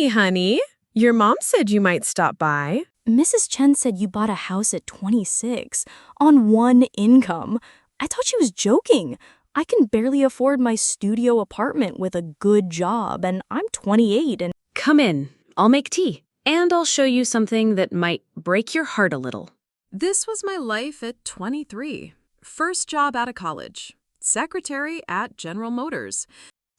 Hey, honey. Your mom said you might stop by. Mrs. Chen said you bought a house at 26 on one income. I thought she was joking. I can barely afford my studio apartment with a good job, and I'm 28 and— Come in. I'll make tea. And I'll show you something that might break your heart a little. This was my life at 23. First job out of college. Secretary at General Motors.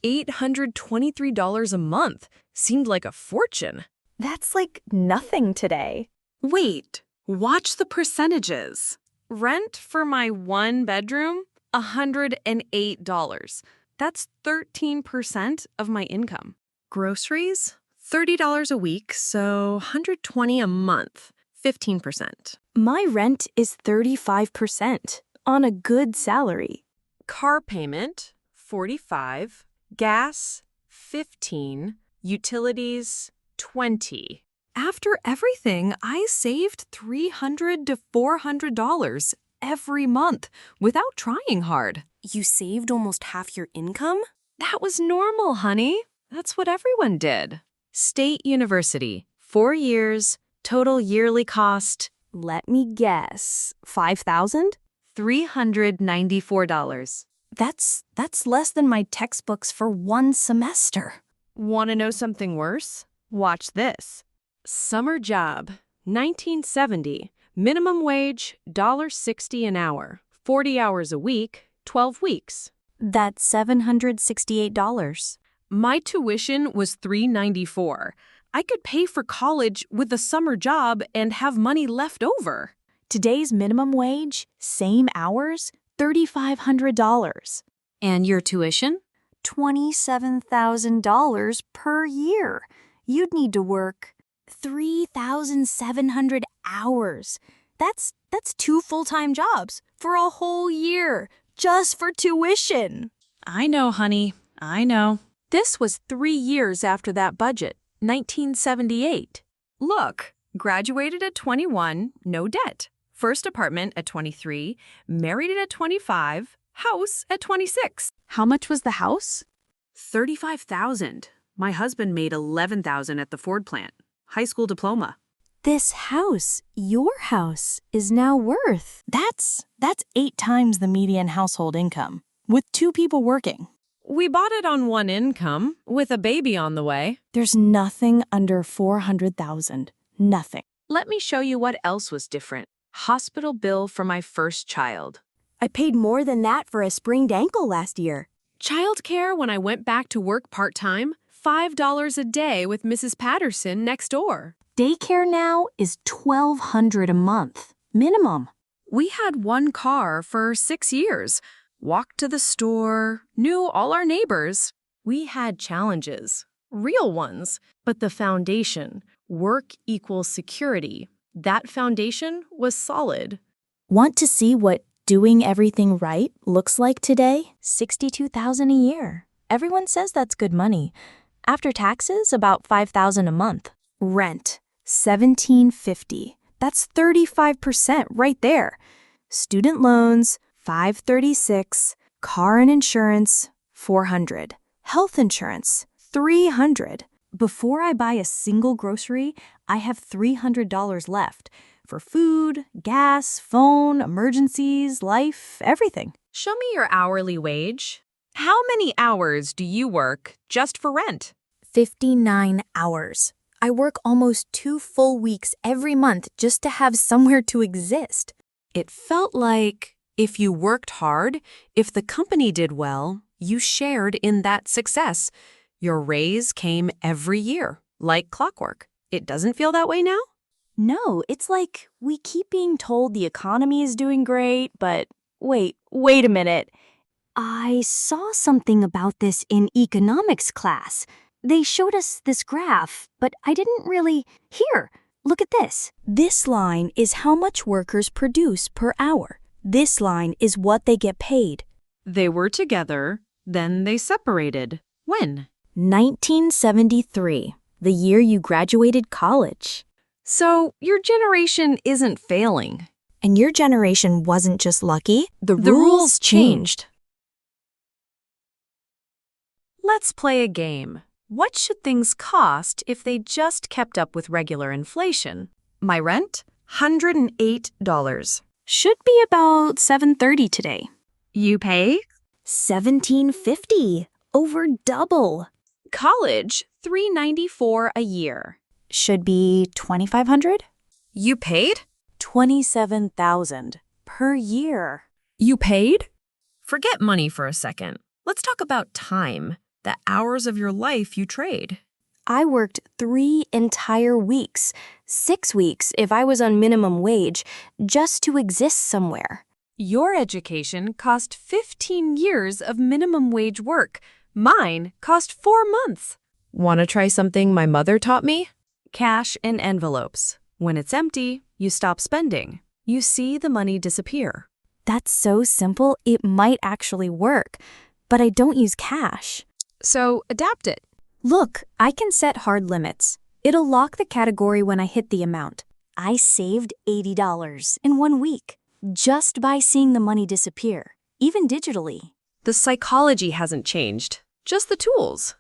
$823 a month. Seemed like a fortune. That's like nothing today. Wait, watch the percentages. Rent for my one bedroom, $108. That's 13% of my income. Groceries, $30 a week, so $120 a month, 15%. My rent is 35% on a good salary. Car payment, $45. Gas, $15. Utilities, $20. After everything, I saved $300 to $400 every month without trying hard. You saved almost half your income? That was normal, honey. That's what everyone did. State University, 4 years, total yearly cost, Let me guess. 5,000? $394. That's less than my textbooks for one semester. Want to know something worse? Watch this. Summer job, 1970. Minimum wage, $1.60 an hour. 40 hours a week, 12 weeks. That's $768. My tuition was $394. I could pay for college with a summer job and have money left over. Today's minimum wage, same hours, $3,500. And your tuition? $27,000 per year. You'd need to work 3,700 hours. That's 2 full-time jobs for a whole year, just for tuition. I know, honey. I know. This was 3 years after that budget, 1978. Look, graduated at 21, no debt. First apartment at 23, married at 25, house at 26. How much was the house? $35,000. My husband made $11,000 at the Ford plant. High school diploma. This house, your house, is now worth. That's 8 times the median household income, with 2 people working. We bought it on one income, with a baby on the way. There's nothing under $400,000. Nothing. Let me show you what else was different. Hospital bill for my first child. I paid more than that for a sprained ankle last year. Childcare when I went back to work part-time, $5 a day with Mrs. Patterson next door. Daycare now is $1,200 a month, minimum. We had one car for 6 years. Walked to the store, knew all our neighbors. We had challenges, real ones, but the foundation, work equals security, that foundation was solid. Want to see what doing everything right looks like today? $62,000 a year. Everyone says that's good money. After taxes, about $5,000 a month. Rent, $1,750. That's 35% right there. Student loans, $536. Car and insurance, $400. Health insurance, $300. Before I buy a single grocery, I have $300 left for food, gas, phone, emergencies, life, everything. Show me your hourly wage. How many hours do you work just for rent? 59 hours. I work almost 2 full weeks every month just to have somewhere to exist. It felt like if you worked hard, if the company did well, you shared in that success. Your raise came every year, like clockwork. It doesn't feel that way now? No, it's like we keep being told the economy is doing great, but wait a minute. I saw something about this in economics class. They showed us this graph, but I didn't really— Here, look at this. This line is how much workers produce per hour. This line is what they get paid. They were together, then they separated. When? 1973, the year you graduated college. So your generation isn't failing. And your generation wasn't just lucky. The rules changed. Let's play a game. What should things cost if they just kept up with regular inflation? My rent? $108. Should be about $7.30 today. You pay? $17.50. Over double. College, $394 a year. Should be $2,500. You paid? $27,000 per year. You paid? Forget money for a second. Let's talk about time, the hours of your life you trade. I worked 3 entire weeks, 6 weeks if I was on minimum wage, just to exist somewhere. Your education cost 15 years of minimum wage work. Mine cost 4 months. Want to try something my mother taught me? Cash in envelopes. When it's empty, you stop spending. You see the money disappear. That's so simple, it might actually work, but I don't use cash. So adapt it. Look, I can set hard limits. It'll lock the category when I hit the amount. I saved $80 in 1 week, just by seeing the money disappear, even digitally. The psychology hasn't changed, just the tools.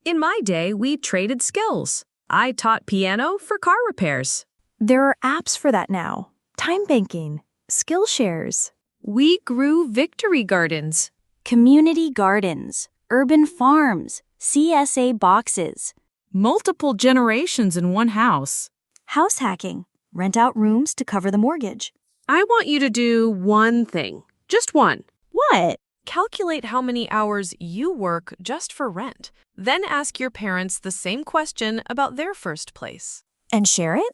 In my day, we traded skills. I taught piano for car repairs. There are apps for that now. Time banking, Skillshares, We grew victory gardens. community gardens, urban farms, CSA boxes, Multiple generations in one house. house hacking, rent out rooms to cover the mortgage. I want you to do one thing. Just one. What? Calculate how many hours you work just for rent. Then ask your parents the same question about their first place. And share it?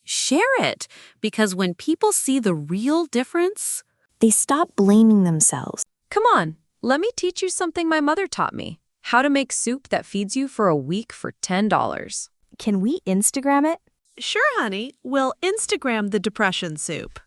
Share it, because when people see the real difference... They stop blaming themselves. Come on, let me teach you something my mother taught me. How to make soup that feeds you for a week for $10. Can we Instagram it? Sure, honey. We'll Instagram the depression soup.